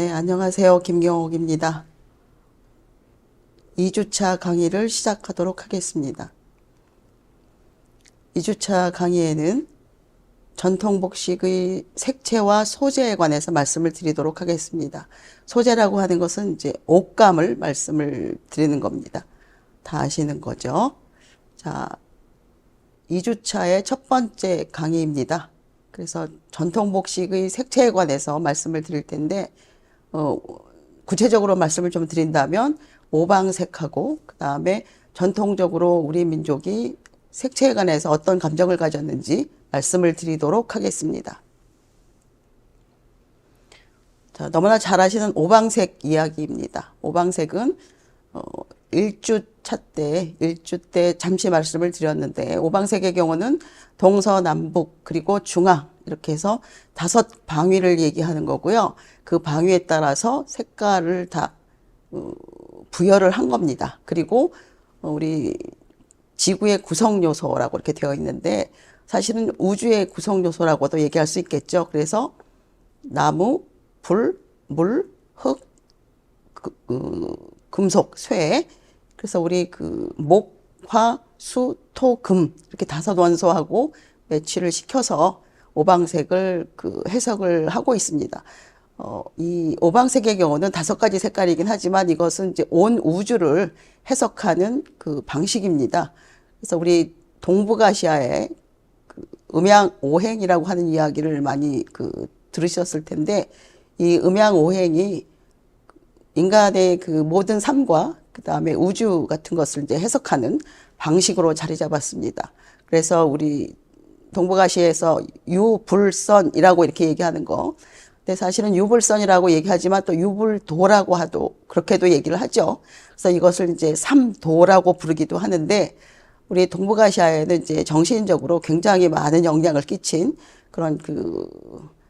네, 안녕하세요. 김경옥입니다. 2주차 강의를 시작하도록 하겠습니다. 2주차 강의에는 전통복식의 색채와 소재에 관해서 말씀을 드리도록 하겠습니다. 소재라고 하는 것은 이제 옷감을 말씀을 드리는 겁니다. 다 아시는 거죠? 자, 2주차의 첫 번째 강의입니다. 그래서 전통복식의 색채에 관해서 말씀을 드릴 텐데, 구체적으로 말씀을 좀 드린다면 오방색하고 그 다음에 전통적으로 우리 민족이 색채에 관해서 어떤 감정을 가졌는지 말씀을 드리도록 하겠습니다. 자, 너무나 잘 아시는 오방색 이야기입니다. 오방색은 1주차 때, 1주 때 잠시 말씀을 드렸는데, 오방색의 경우는 동서남북 그리고 중앙 이렇게 해서 5방위를 얘기하는 거고요. 그 방위에 따라서 색깔을 다 부여를 한 겁니다. 그리고 우리 지구의 구성 요소라고 이렇게 되어 있는데, 사실은 우주의 구성 요소라고도 얘기할 수 있겠죠. 그래서 나무, 불, 물, 흙, 금속, 쇠. 그래서 우리 목, 화, 수, 토, 금 이렇게 5원소하고 매치를 시켜서 오방색을 해석을 하고 있습니다. 이 오방색의 경우는 5가지 색깔이긴 하지만 이것은 이제 온 우주를 해석하는 방식입니다. 그래서 우리 동북아시아의 음양오행이라고 하는 이야기를 많이 들으셨을 텐데, 이 음양오행이 인간의 모든 삶과 그 다음에 우주 같은 것을 이제 해석하는 방식으로 자리 잡았습니다. 그래서 우리 동북아시아에서 유불선이라고 이렇게 얘기하는 거. 근데 사실은 유불선이라고 얘기하지만 또 유불도라고 하도 그렇게도 얘기를 하죠. 그래서 이것을 이제 삼도라고 부르기도 하는데, 우리 동북아시아에는 이제 정신적으로 굉장히 많은 영향을 끼친 그런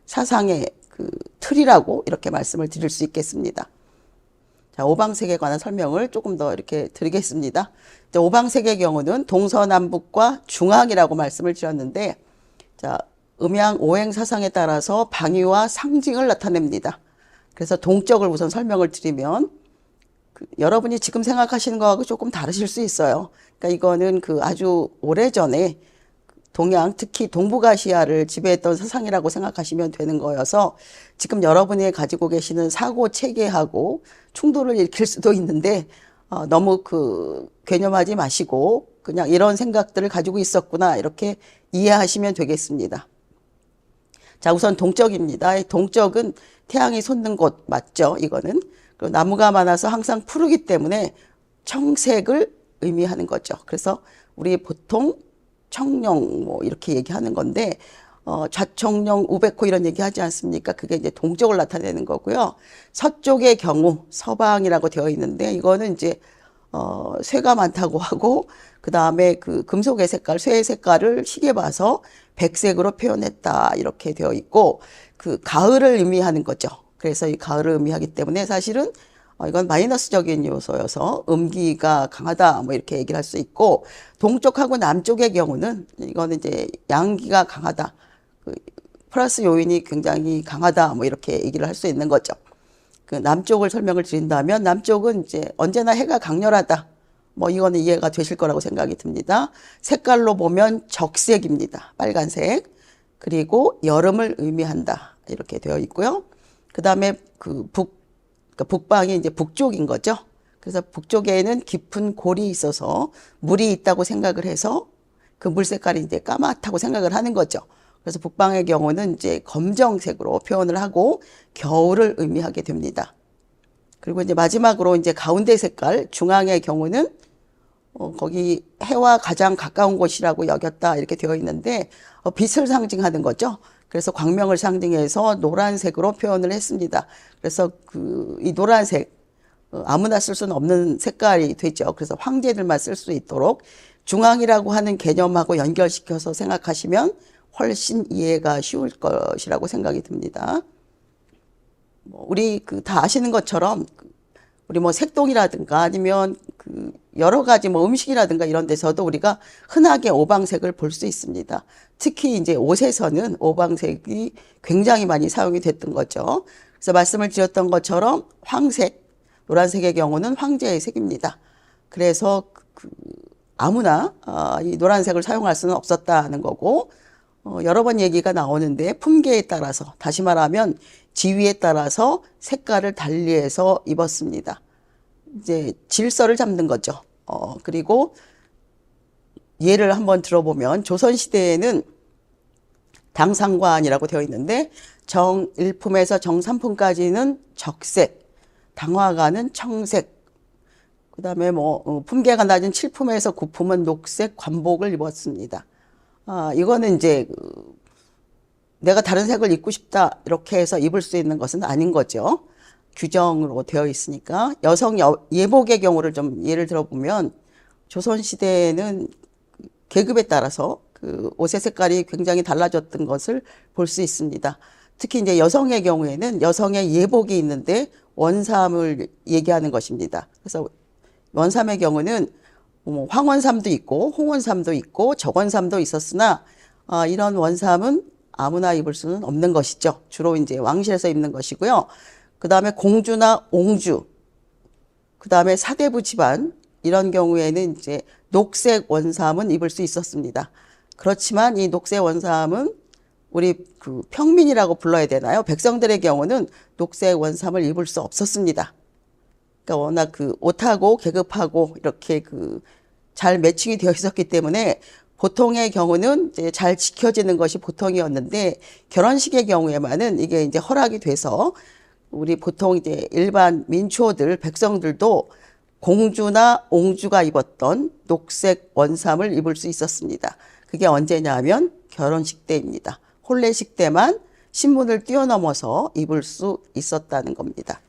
사상의 틀이라고 이렇게 말씀을 드릴 수 있겠습니다. 자, 오방색에 관한 설명을 조금 더 이렇게 드리겠습니다. 오방색의 경우는 동서남북과 중앙이라고 말씀을 드렸는데, 자, 음양 오행 사상에 따라서 방위와 상징을 나타냅니다. 그래서 동적을 우선 설명을 드리면, 여러분이 지금 생각하시는 거하고 조금 다르실 수 있어요. 그러니까 이거는 아주 오래전에 동양, 특히 동북아시아를 지배했던 사상이라고 생각하시면 되는 거여서, 지금 여러분이 가지고 계시는 사고 체계하고 충돌을 일으킬 수도 있는데, 너무 개념하지 마시고 그냥 이런 생각들을 가지고 있었구나 이렇게 이해하시면 되겠습니다. 자, 우선 동적입니다. 동적은 태양이 솟는 곳 맞죠? 이거는. 그리고 나무가 많아서 항상 푸르기 때문에 청색을 의미하는 거죠. 그래서 우리 보통 청룡 뭐 이렇게 얘기하는 건데, 좌청룡 우백호 이런 얘기 하지 않습니까? 그게 이제 동적을 나타내는 거고요. 서쪽의 경우 서방이라고 되어 있는데, 이거는 이제 쇠가 많다고 하고, 그 다음에 금속의 색깔, 쇠의 색깔을 시계 봐서 백색으로 표현했다 이렇게 되어 있고, 가을을 의미하는 거죠. 그래서 이 가을을 의미하기 때문에 사실은 이건 마이너스적인 요소여서 음기가 강하다 뭐 이렇게 얘기를 할 수 있고, 동쪽하고 남쪽의 경우는 이거는 이제 양기가 강하다, 플러스 요인이 굉장히 강하다 뭐 이렇게 얘기를 할 수 있는 거죠. 남쪽을 설명을 드린다면, 남쪽은 이제 언제나 해가 강렬하다 뭐 이거는 이해가 되실 거라고 생각이 듭니다. 색깔로 보면 적색입니다. 빨간색. 그리고 여름을 의미한다 이렇게 되어 있고요. 그 다음에 북방이 이제 북쪽인 거죠. 그래서 북쪽에는 깊은 골이 있어서 물이 있다고 생각을 해서 그 물 색깔이 이제 까맣다고 생각을 하는 거죠. 그래서 북방의 경우는 이제 검정색으로 표현을 하고 겨울을 의미하게 됩니다. 그리고 이제 마지막으로 이제 가운데 색깔, 중앙의 경우는 거기 해와 가장 가까운 곳이라고 여겼다 이렇게 되어 있는데, 빛을 상징하는 거죠. 그래서 광명을 상징해서 노란색으로 표현을 했습니다. 그래서 이 노란색, 아무나 쓸 수는 없는 색깔이 되죠. 그래서 황제들만 쓸 수 있도록 중앙이라고 하는 개념하고 연결시켜서 생각하시면 훨씬 이해가 쉬울 것이라고 생각이 듭니다. 우리 다 아시는 것처럼 우리 뭐 색동이라든가 아니면 여러 가지 뭐 음식이라든가 이런 데서도 우리가 흔하게 오방색을 볼 수 있습니다. 특히 이제 옷에서는 오방색이 굉장히 많이 사용이 됐던 거죠. 그래서 말씀을 드렸던 것처럼 황색, 노란색의 경우는 황제의 색입니다. 그래서 아무나 이 노란색을 사용할 수는 없었다는 거고, 여러 번 얘기가 나오는데 품계에 따라서, 다시 말하면 지위에 따라서 색깔을 달리해서 입었습니다. 이제 질서를 잡는 거죠. 그리고 예를 한번 들어보면 조선시대에는 당상관이라고 되어 있는데 정1품에서 정3품까지는 적색, 당화관은 청색, 그 다음에 품계가 낮은 7품에서 9품은 녹색 관복을 입었습니다. 이거는 이제 내가 다른 색을 입고 싶다 이렇게 해서 입을 수 있는 것은 아닌 거죠. 규정으로 되어 있으니까. 여성 예복의 경우를 좀 예를 들어보면 조선시대에는 계급에 따라서 그 옷의 색깔이 굉장히 달라졌던 것을 볼 수 있습니다. 특히 이제 여성의 경우에는 여성의 예복이 있는데 원삼을 얘기하는 것입니다. 그래서 원삼의 경우는 황원삼도 있고 홍원삼도 있고 적원삼도 있었으나 이런 원삼은 아무나 입을 수는 없는 것이죠. 주로 이제 왕실에서 입는 것이고요. 그 다음에 공주나 옹주, 그 다음에 사대부 집안 이런 경우에는 이제 녹색 원삼은 입을 수 있었습니다. 그렇지만 이 녹색 원삼은 우리 그 평민이라고 불러야 되나요? 백성들의 경우는 녹색 원삼을 입을 수 없었습니다. 그러니까 워낙 그 옷하고 계급하고 이렇게 그 잘 매칭이 되어 있었기 때문에 보통의 경우는 이제 잘 지켜지는 것이 보통이었는데 결혼식의 경우에만은 이게 이제 허락이 돼서 우리 보통 이제 일반 민초들, 백성들도 공주나 옹주가 입었던 녹색 원삼을 입을 수 있었습니다. 그게 언제냐면 결혼식 때입니다. 혼례식 때만 신분을 뛰어넘어서 입을 수 있었다는 겁니다.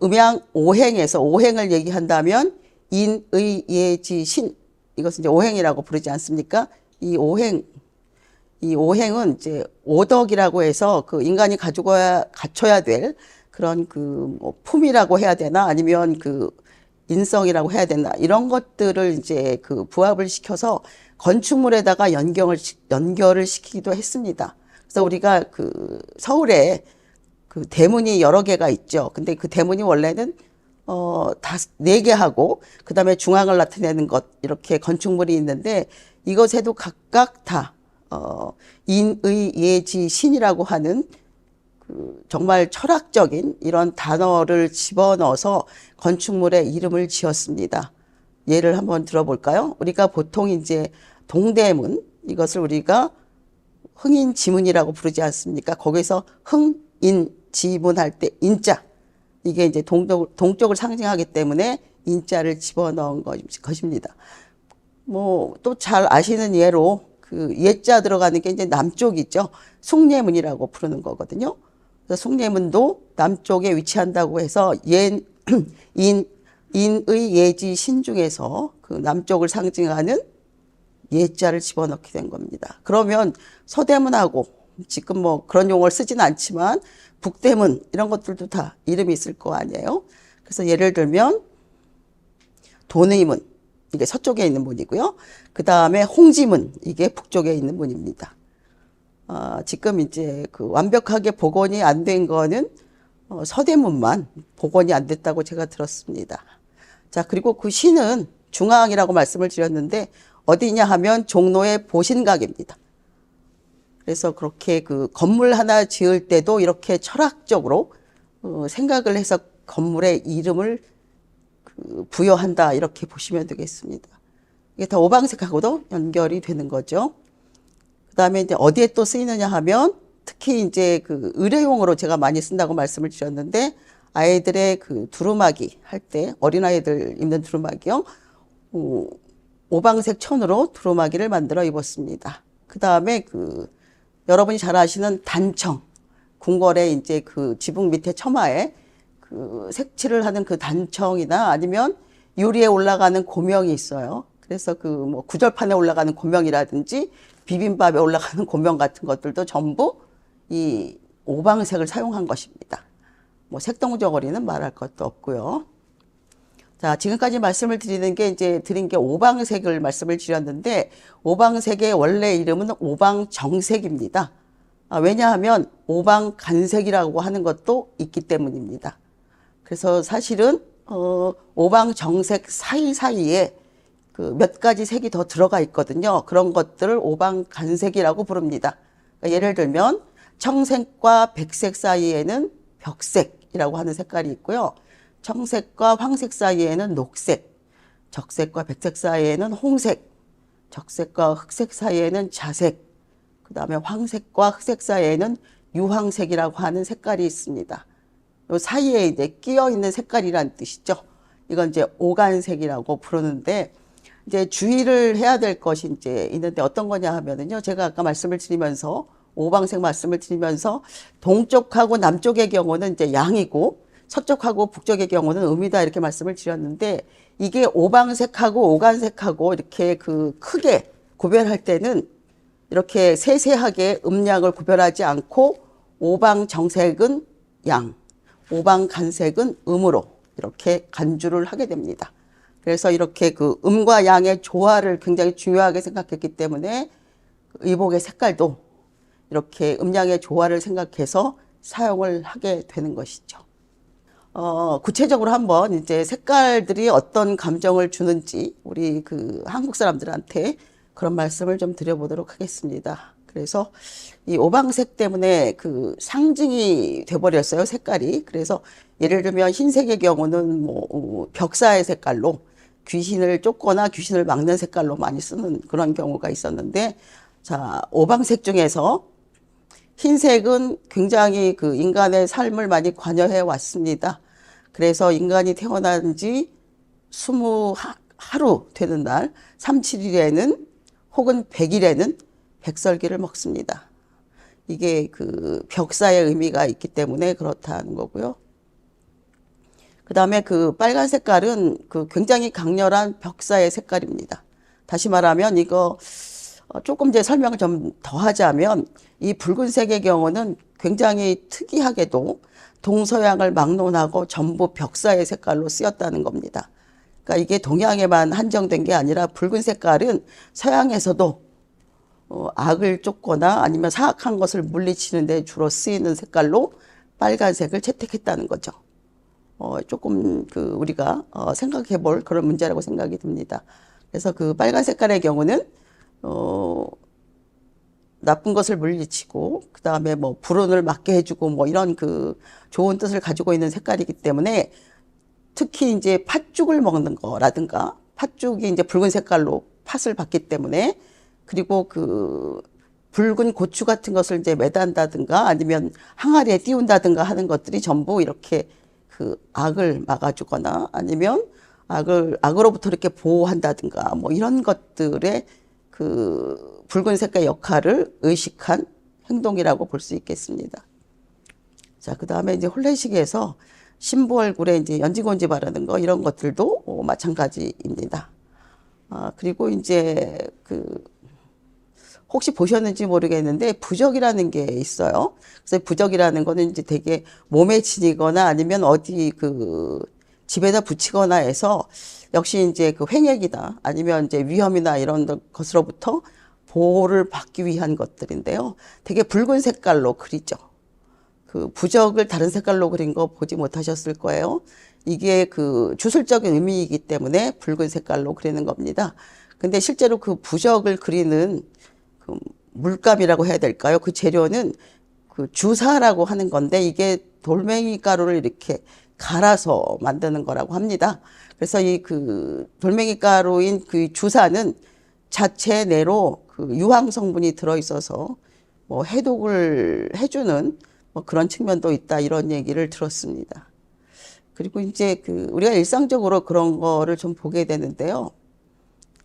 음양 오행에서 오행을 얘기한다면 인의 예지 신, 이것은 이제 오행이라고 부르지 않습니까? 이 오행은 이제 오덕이라고 해서 그 인간이 갖춰야 될 그런 뭐 품이라고 해야 되나 아니면 그 인성이라고 해야 되나 이런 것들을 이제 그 부합을 시켜서 건축물에다가 연결을 시키기도 했습니다. 그래서 우리가 그 서울에 그 대문이 여러 개가 있죠. 근데 그 대문이 원래는 다 4개 하고 그다음에 중앙을 나타내는 것 이렇게 건축물이 있는데 이것에도 각각 다 인의 예지 신이라고 하는 그 정말 철학적인 이런 단어를 집어넣어서 건축물에 이름을 지었습니다. 예를 한번 들어볼까요? 우리가 보통 이제 동대문 이것을 우리가 흥인지문이라고 부르지 않습니까? 거기서 흥인지문 할 때 인자 이게 이제 동쪽을 상징하기 때문에 인자를 집어넣은 것입니다. 뭐 또 잘 아시는 예로 그 예자 들어가는 게 이제 남쪽이죠. 숭례문이라고 부르는 거거든요. 그래서 숭례문도 남쪽에 위치한다고 해서 인의 예지 신 중에서 그 남쪽을 상징하는 예자를 집어넣게 된 겁니다. 그러면 서대문하고 지금 뭐 그런 용어를 쓰지는 않지만 북대문 이런 것들도 다 이름이 있을 거 아니에요. 그래서 예를 들면 돈의문 이게 서쪽에 있는 문이고요. 그 다음에 홍지문 이게 북쪽에 있는 문입니다. 지금 이제 그 완벽하게 복원이 안 된 거는 서대문만 복원이 안 됐다고 제가 들었습니다. 자, 그리고 그 시는 중앙이라고 말씀을 드렸는데 어디냐 하면 종로의 보신각입니다. 그래서 그렇게 그 건물 하나 지을 때도 이렇게 철학적으로 생각을 해서 건물의 이름을 부여한다 이렇게 보시면 되겠습니다. 이게 다 오방색하고도 연결이 되는 거죠. 그 다음에 이제 어디에 또 쓰이느냐 하면 특히 이제 그 의뢰용으로 제가 많이 쓴다고 말씀을 드렸는데 아이들의 그 두루마기 할 때 어린아이들 입는 두루마기요. 오방색 천으로 두루마기를 만들어 입었습니다. 그 다음에 그 여러분이 잘 아시는 단청, 궁궐에 이제 그 지붕 밑에 처마에 그 색칠을 하는 그 단청이나 아니면 유리에 올라가는 고명이 있어요. 그래서 그 뭐 구절판에 올라가는 고명이라든지 비빔밥에 올라가는 고명 같은 것들도 전부 이 오방색을 사용한 것입니다. 뭐 색동저고리는 말할 것도 없고요. 자, 지금까지 말씀을 드린 게 오방색을 말씀을 드렸는데 오방색의 원래 이름은 오방정색입니다. 왜냐하면 오방간색이라고 하는 것도 있기 때문입니다. 그래서 사실은 오방정색 사이사이에 그 몇 가지 색이 더 들어가 있거든요. 그런 것들을 오방간색이라고 부릅니다. 그러니까 예를 들면 청색과 백색 사이에는 벽색이라고 하는 색깔이 있고요. 청색과 황색 사이에는 녹색, 적색과 백색 사이에는 홍색, 적색과 흑색 사이에는 자색, 그 다음에 황색과 흑색 사이에는 유황색이라고 하는 색깔이 있습니다. 요 사이에 이제 끼어 있는 색깔이란 뜻이죠. 이건 이제 오간색이라고 부르는데, 이제 주의를 해야 될 것이 이제 있는데 어떤 거냐 하면은요. 제가 아까 말씀을 드리면서, 오방색 말씀을 드리면서, 동쪽하고 남쪽의 경우는 이제 양이고, 서쪽하고 북쪽의 경우는 음이다 이렇게 말씀을 드렸는데, 이게 오방색하고 오간색하고 이렇게 그 크게 구별할 때는 이렇게 세세하게 음양을 구별하지 않고 오방정색은 양, 오방간색은 음으로 이렇게 간주를 하게 됩니다. 그래서 이렇게 그 음과 양의 조화를 굉장히 중요하게 생각했기 때문에 의복의 색깔도 이렇게 음양의 조화를 생각해서 사용을 하게 되는 것이죠. 구체적으로 한번 이제 색깔들이 어떤 감정을 주는지 우리 그 한국 사람들한테 그런 말씀을 좀 드려보도록 하겠습니다. 그래서 이 오방색 때문에 그 상징이 돼버렸어요, 색깔이. 그래서 예를 들면 흰색의 경우는 뭐 벽사의 색깔로 귀신을 쫓거나 귀신을 막는 색깔로 많이 쓰는 그런 경우가 있었는데, 자, 오방색 중에서 흰색은 굉장히 그 인간의 삶을 많이 관여해 왔습니다. 그래서 인간이 태어난 지 20하루 되는 날, 37일에는 혹은 100일에는 백설기를 먹습니다. 이게 그 벽사의 의미가 있기 때문에 그렇다는 거고요. 그 다음에 그 빨간 색깔은 그 굉장히 강렬한 벽사의 색깔입니다. 다시 말하면 이거 조금 이제 설명을 좀 더 하자면, 이 붉은색의 경우는 굉장히 특이하게도 동서양을 막론하고 전부 벽사의 색깔로 쓰였다는 겁니다. 그러니까 이게 동양에만 한정된 게 아니라 붉은 색깔은 서양에서도 악을 쫓거나 아니면 사악한 것을 물리치는 데 주로 쓰이는 색깔로 빨간색을 채택했다는 거죠. 조금 그 우리가 생각해 볼 그런 문제라고 생각이 듭니다. 그래서 그 빨간 색깔의 경우는 나쁜 것을 물리치고, 그 다음에 뭐 불운을 막게 해주고 뭐 이런 그 좋은 뜻을 가지고 있는 색깔이기 때문에, 특히 이제 팥죽을 먹는 거라든가, 팥죽이 이제 붉은 색깔로 팥을 받기 때문에, 그리고 그 붉은 고추 같은 것을 이제 매단다든가 아니면 항아리에 띄운다든가 하는 것들이 전부 이렇게 그 악을 막아주거나 아니면 악으로부터 이렇게 보호한다든가 뭐 이런 것들의 그 붉은 색깔 역할을 의식한 행동이라고 볼 수 있겠습니다. 자, 그 다음에 이제 혼례식에서 신부 얼굴에 이제 연지곤지 바르는 거 이런 것들도 마찬가지입니다. 그리고 이제 그 혹시 보셨는지 모르겠는데 부적이라는 게 있어요. 그래서 부적이라는 거는 이제 되게 몸에 지니거나 아니면 어디 그 집에다 붙이거나 해서 역시 이제 그 횡액이다 아니면 이제 위험이나 이런 것으로부터 보호를 받기 위한 것들인데요. 되게 붉은 색깔로 그리죠. 그 부적을 다른 색깔로 그린 거 보지 못하셨을 거예요. 이게 그 주술적인 의미이기 때문에 붉은 색깔로 그리는 겁니다. 근데 실제로 그 부적을 그리는 그 물감이라고 해야 될까요? 그 재료는 그 주사라고 하는 건데 이게 돌멩이 가루를 이렇게 갈아서 만드는 거라고 합니다. 그래서 이 그 돌멩이 가루인 그 주사는 자체 내로 그 유황 성분이 들어 있어서 뭐 해독을 해주는 뭐 그런 측면도 있다 이런 얘기를 들었습니다. 그리고 이제 그 우리가 일상적으로 그런 거를 좀 보게 되는데요.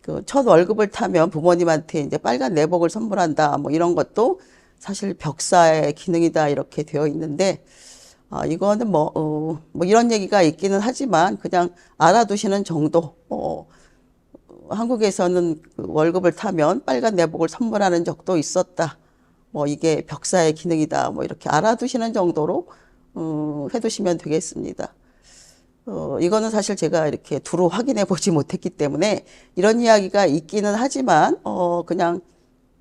그 첫 월급을 타면 부모님한테 이제 빨간 내복을 선물한다 뭐 이런 것도 사실 벽사의 기능이다 이렇게 되어 있는데, 이거는 뭐 이런 얘기가 있기는 하지만 그냥 알아두시는 정도. 한국에서는 그 월급을 타면 빨간 내복을 선물하는 적도 있었다. 뭐 이게 벽사의 기능이다. 뭐 이렇게 알아두시는 정도로 해두시면 되겠습니다. 이거는 사실 제가 이렇게 두루 확인해 보지 못했기 때문에 이런 이야기가 있기는 하지만 그냥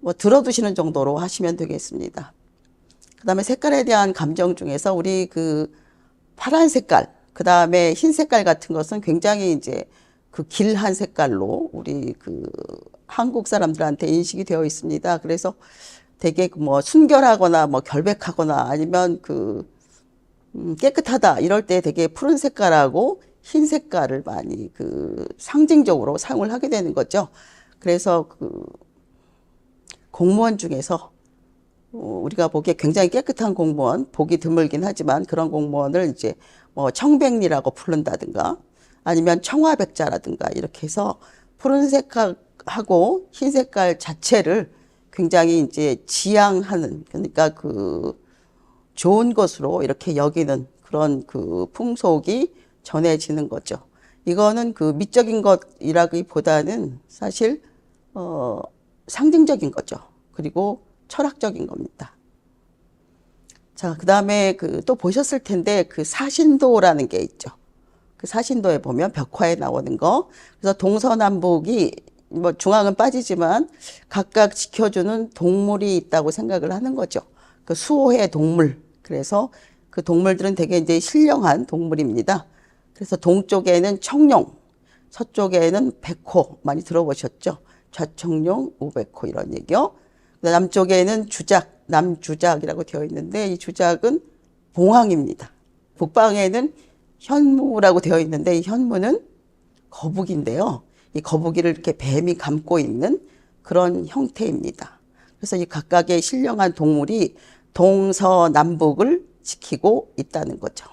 뭐 들어두시는 정도로 하시면 되겠습니다. 그다음에 색깔에 대한 감정 중에서 우리 그 파란 색깔, 그다음에 흰 색깔 같은 것은 굉장히 이제 그 길한 색깔로 우리 그 한국 사람들한테 인식이 되어 있습니다. 그래서 되게 뭐 순결하거나 뭐 결백하거나 아니면 그 깨끗하다 이럴 때 되게 푸른 색깔하고 흰 색깔을 많이 그 상징적으로 사용을 하게 되는 거죠. 그래서 그 공무원 중에서 우리가 보기에 굉장히 깨끗한 공무원, 보기 드물긴 하지만 그런 공무원을 이제 뭐 청백리라고 부른다든가 아니면 청화백자라든가 이렇게 해서 푸른 색하고 흰 색깔 자체를 굉장히 이제 지향하는, 그러니까 그 좋은 것으로 이렇게 여기는 그런 그 풍속이 전해지는 거죠. 이거는 그 미적인 것이라기보다는 사실 상징적인 거죠. 그리고 철학적인 겁니다. 자, 그다음에 그 또 보셨을 텐데 그 사신도라는 게 있죠. 그 사신도에 보면 벽화에 나오는 거. 그래서 동서남북이 뭐 중앙은 빠지지만 각각 지켜주는 동물이 있다고 생각을 하는 거죠. 그 수호의 동물. 그래서 그 동물들은 되게 이제 신령한 동물입니다. 그래서 동쪽에는 청룡, 서쪽에는 백호 많이 들어보셨죠? 좌청룡, 우백호 이런 얘기요. 남쪽에는 주작, 남주작이라고 되어 있는데 이 주작은 봉황입니다. 북방에는 현무라고 되어 있는데 이 현무는 거북인데요. 이 거북이를 이렇게 뱀이 감고 있는 그런 형태입니다. 그래서 이 각각의 신령한 동물이 동서남북을 지키고 있다는 거죠.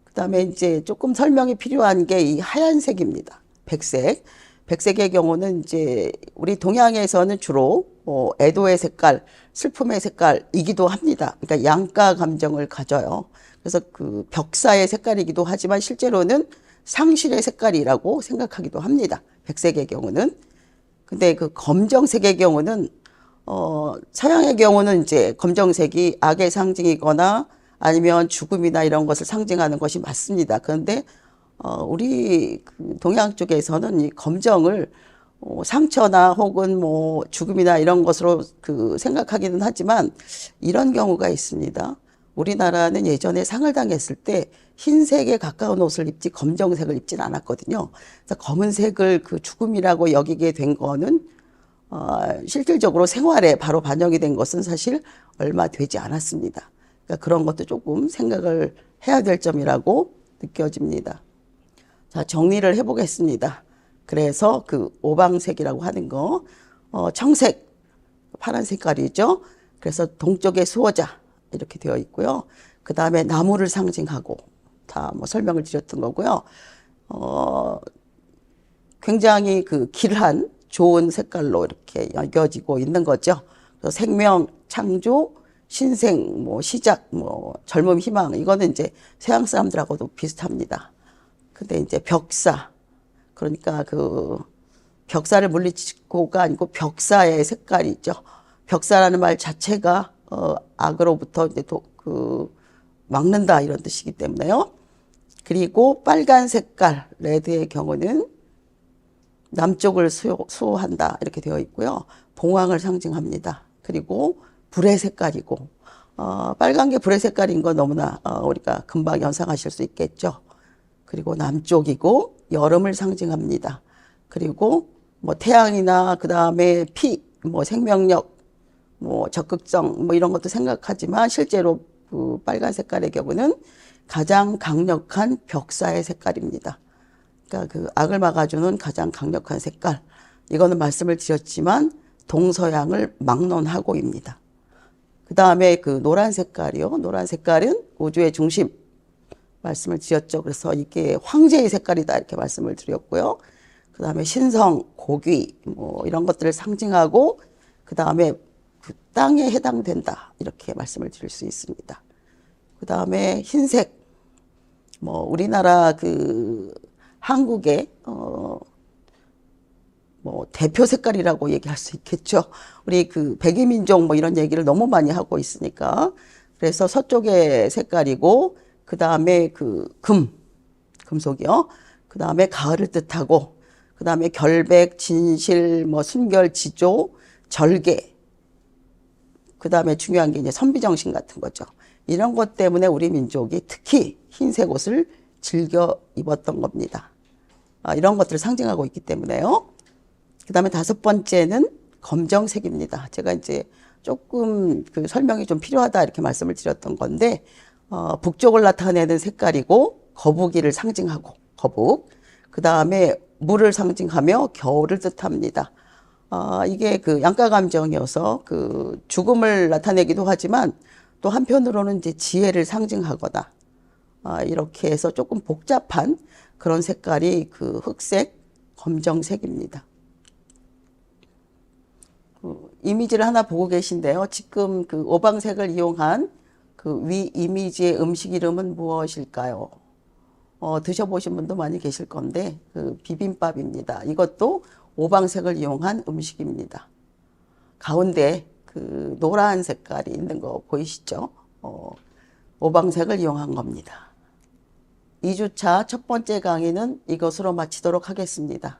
그다음에 이제 조금 설명이 필요한 게 이 하얀색입니다. 백색. 백색의 경우는 이제 우리 동양에서는 주로 애도의 색깔, 슬픔의 색깔이기도 합니다. 그러니까 양가 감정을 가져요. 그래서 그 벽사의 색깔이기도 하지만 실제로는 상실의 색깔이라고 생각하기도 합니다. 백색의 경우는. 근데 그 검정색의 경우는 서양의 경우는 이제 검정색이 악의 상징이거나 아니면 죽음이나 이런 것을 상징하는 것이 맞습니다. 그런데 우리 그 동양 쪽에서는 이 검정을 상처나 혹은 뭐 죽음이나 이런 것으로 그 생각하기는 하지만 이런 경우가 있습니다. 우리나라는 예전에 상을 당했을 때 흰색에 가까운 옷을 입지 검정색을 입진 않았거든요. 그래서 검은색을 그 죽음이라고 여기게 된 거는 실질적으로 생활에 바로 반영이 된 것은 사실 얼마 되지 않았습니다. 그러니까 그런 것도 조금 생각을 해야 될 점이라고 느껴집니다. 자, 정리를 해보겠습니다. 그래서 그 오방색이라고 하는 거, 청색, 파란 색깔이죠. 그래서 동쪽의 수호자 이렇게 되어 있고요. 그 다음에 나무를 상징하고 다 뭐 설명을 드렸던 거고요. 굉장히 그 길한 좋은 색깔로 이렇게 여겨지고 있는 거죠. 그래서 생명, 창조, 신생, 뭐 시작, 뭐 젊음, 희망 이거는 이제 서양 사람들하고도 비슷합니다. 근데 이제 벽사, 그러니까 그 벽사를 물리치고가 아니고 벽사의 색깔이죠. 벽사라는 말 자체가 악으로부터 이제 막는다 이런 뜻이기 때문에요. 그리고 빨간 색깔 레드의 경우는 남쪽을 수호한다 이렇게 되어 있고요. 봉황을 상징합니다. 그리고 불의 색깔이고 빨간 게 불의 색깔인 건 너무나 우리가 금방 연상하실 수 있겠죠. 그리고 남쪽이고 여름을 상징합니다. 그리고 뭐 태양이나 그 다음에 피, 뭐 생명력, 뭐 적극성 뭐 이런 것도 생각하지만 실제로 그 빨간 색깔의 경우는 가장 강력한 벽사의 색깔입니다. 그러니까 그 악을 막아주는 가장 강력한 색깔. 이거는 말씀을 드렸지만 동서양을 막론하고입니다. 그 다음에 그 노란 색깔이요. 노란 색깔은 우주의 중심. 말씀을 드렸죠. 그래서 이게 황제의 색깔이다 이렇게 말씀을 드렸고요. 그 다음에 신성, 고귀 뭐 이런 것들을 상징하고 그 다음에 그 땅에 해당된다 이렇게 말씀을 드릴 수 있습니다. 그 다음에 흰색, 뭐 우리나라 그 한국의 뭐 대표 색깔이라고 얘기할 수 있겠죠. 우리 그 백이민족 뭐 이런 얘기를 너무 많이 하고 있으니까. 그래서 서쪽의 색깔이고 그 다음에 그 금속이요. 그 다음에 가을을 뜻하고 그 다음에 결백, 진실, 뭐 순결, 지조, 절개. 그 다음에 중요한 게 이제 선비정신 같은 거죠. 이런 것 때문에 우리 민족이 특히 흰색 옷을 즐겨 입었던 겁니다. 이런 것들을 상징하고 있기 때문에요. 그 다음에 다섯 번째는 검정색입니다. 제가 이제 조금 그 설명이 좀 필요하다 이렇게 말씀을 드렸던 건데, 북쪽을 나타내는 색깔이고, 거북이를 상징하고, 거북. 그 다음에 물을 상징하며 겨울을 뜻합니다. 이게 그 양가 감정이어서 그 죽음을 나타내기도 하지만 또 한편으로는 이제 지혜를 상징하거나, 이렇게 해서 조금 복잡한 그런 색깔이 그 흑색, 검정색입니다. 이미지를 하나 보고 계신데요. 지금 그 오방색을 이용한 그 위 이미지의 음식 이름은 무엇일까요? 드셔보신 분도 많이 계실 건데, 그 비빔밥입니다. 이것도 오방색을 이용한 음식입니다. 가운데 그 노란 색깔이 있는 거 보이시죠? 오방색을 이용한 겁니다. 2주차 첫 번째 강의는 이것으로 마치도록 하겠습니다.